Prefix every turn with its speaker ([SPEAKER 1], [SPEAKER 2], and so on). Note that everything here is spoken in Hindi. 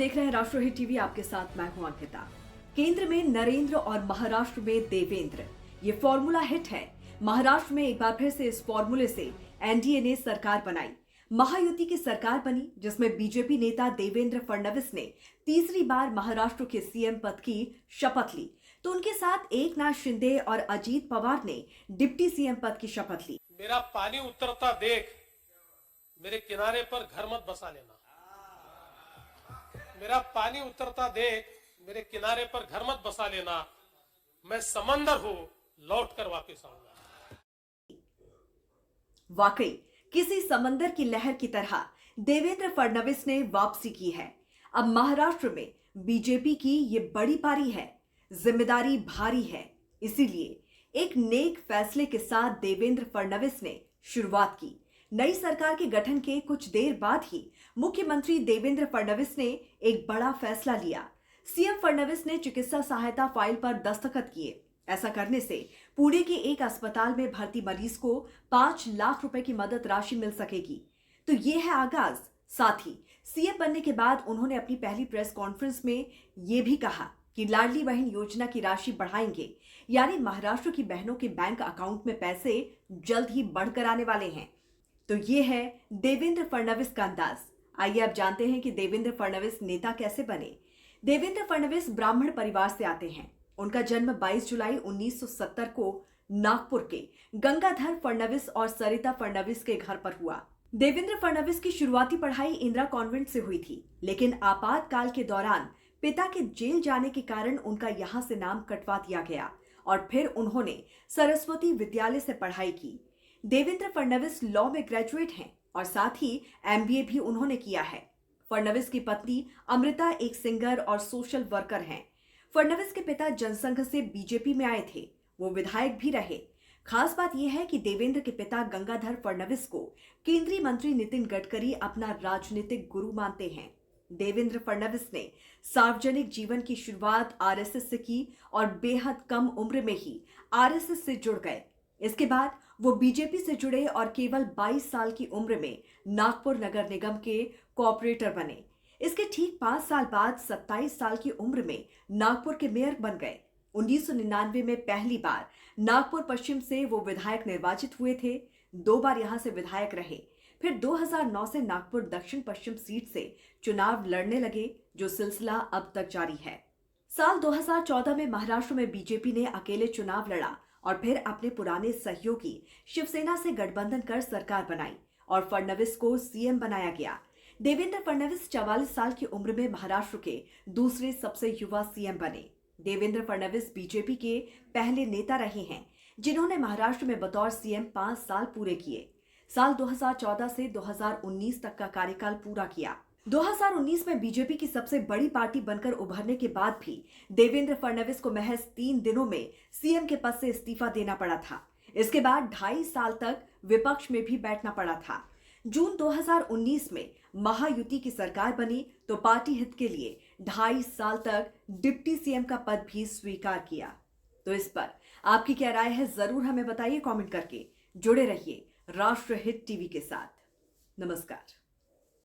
[SPEAKER 1] देख रहे हैं राष्ट्रहित टीवी, आपके साथ मैं हूं अंकिता। केंद्र में नरेंद्र और महाराष्ट्र में देवेंद्र, ये फॉर्मूला हिट है। महाराष्ट्र में एक बार फिर से इस फॉर्मूले से एनडीए ने सरकार बनाई। महायुति की सरकार बनी जिसमें बीजेपी नेता देवेंद्र फडणवीस ने तीसरी बार महाराष्ट्र के सीएम पद की शपथ ली, तो उनके साथ एकनाथ शिंदे और अजीत पवार ने डिप्टी सीएम पद की शपथ ली।
[SPEAKER 2] मेरा पानी उतरता देख मेरे किनारे पर घर मत बसा लेना। मेरा पानी उतरता देख मेरे किनारे पर घर मत बसा लेना। मैं समंदर हूं, लौट कर वापस आऊंगा।
[SPEAKER 1] वाकई किसी समंदर की लहर की तरह देवेंद्र फडणवीस ने वापसी की है। अब महाराष्ट्र में बीजेपी की ये बड़ी पारी है, जिम्मेदारी भारी है। इसीलिए एक नेक फैसले के साथ देवेंद्र फडणवीस ने शुरुआत की। नई सरकार के गठन के कुछ देर बाद ही मुख्यमंत्री देवेंद्र फडणवीस ने एक बड़ा फैसला लिया। सीएम फडणवीस ने चिकित्सा सहायता फाइल पर दस्तखत किए। ऐसा करने से पुणे के एक अस्पताल में भर्ती मरीज को 5 लाख रुपए की मदद राशि मिल सकेगी। तो ये है आगाज। साथ ही सीएम बनने के बाद उन्होंने अपनी पहली प्रेस कॉन्फ्रेंस में ये भी कहा कि लाडली बहन योजना की राशि बढ़ाएंगे, यानी महाराष्ट्र की बहनों के बैंक अकाउंट में पैसे जल्द ही बढ़कर आने वाले हैं। तो ये है देवेंद्र फडणवीस का अंदाज। आइए अब जानते हैं कि देवेंद्र फडणवीस नेता कैसे बने। देवेंद्र फडणवीस ब्राह्मण परिवार से आते हैं। उनका जन्म 22 जुलाई 1970 को नागपुर के गंगाधर फडणवीस और सरिता फडणवीस के घर पर हुआ। देवेंद्र फडणवीस की शुरुआती पढ़ाई इंदिरा कॉन्वेंट से हुई थी, लेकिन आपातकाल के दौरान पिता के जेल जाने के कारण उनका यहां से नाम कटवा दिया गया और फिर उन्होंने सरस्वती विद्यालय से पढ़ाई की। देवेंद्र फडणवीस लॉ में ग्रेजुएट हैं और साथ ही एमबीए भी उन्होंने किया है। फडणवीस की पत्नी अमृता एक सिंगर और सोशल वर्कर हैं। फडणवीस के पिता जनसंघ से बीजेपी में आए थे, वो विधायक भी रहे। खास बात यह है कि देवेंद्र के पिता गंगाधर फडणवीस को केंद्रीय मंत्री नितिन गडकरी अपना राजनीतिक गुरु मानते हैं। देवेंद्र फडणवीस ने सार्वजनिक जीवन की शुरुआत आरएसएस से की और बेहद कम उम्र में ही आरएसएस से जुड़ गए। इसके बाद वो बीजेपी से जुड़े और केवल 22 साल की उम्र में नागपुर नगर निगम के कॉर्पोरेटर बने। इसके ठीक 5 साल बाद 27 साल की उम्र में नागपुर के मेयर बन गए। 1999 में पहली बार नागपुर पश्चिम से वो विधायक निर्वाचित हुए थे। 2 बार यहां से विधायक रहे। फिर 2009 से नागपुर दक्षिण पश्चिम सीट से चुनाव लड़ने लगे, जो सिलसिला अब तक जारी है। साल 2014 में महाराष्ट्र में बीजेपी ने अकेले चुनाव लड़ा और फिर अपने पुराने सहयोगी शिवसेना से गठबंधन कर सरकार बनाई और फडणवीस को सीएम बनाया गया। देवेंद्र फडणवीस 44 साल की उम्र में महाराष्ट्र के दूसरे सबसे युवा सीएम बने। देवेंद्र फडणवीस बीजेपी के पहले नेता रहे हैं जिन्होंने महाराष्ट्र में बतौर सीएम 5 साल पूरे किए। साल 2014 से 2019 तक का कार्यकाल पूरा किया। 2019 में बीजेपी की सबसे बड़ी पार्टी बनकर उभरने के बाद भी देवेंद्र फडणवीस को महज 3 दिनों में सीएम के पद से इस्तीफा देना पड़ा था। इसके बाद 2.5 साल तक विपक्ष में भी बैठना पड़ा था। जून 2019 में महायुति की सरकार बनी तो पार्टी हित के लिए 2.5 साल तक डिप्टी सीएम का पद भी स्वीकार किया। तो इस पर आपकी क्या राय है, जरूर हमें बताइए कमेंट करके। जुड़े रहिए राष्ट्रहित टीवी के साथ। नमस्कार।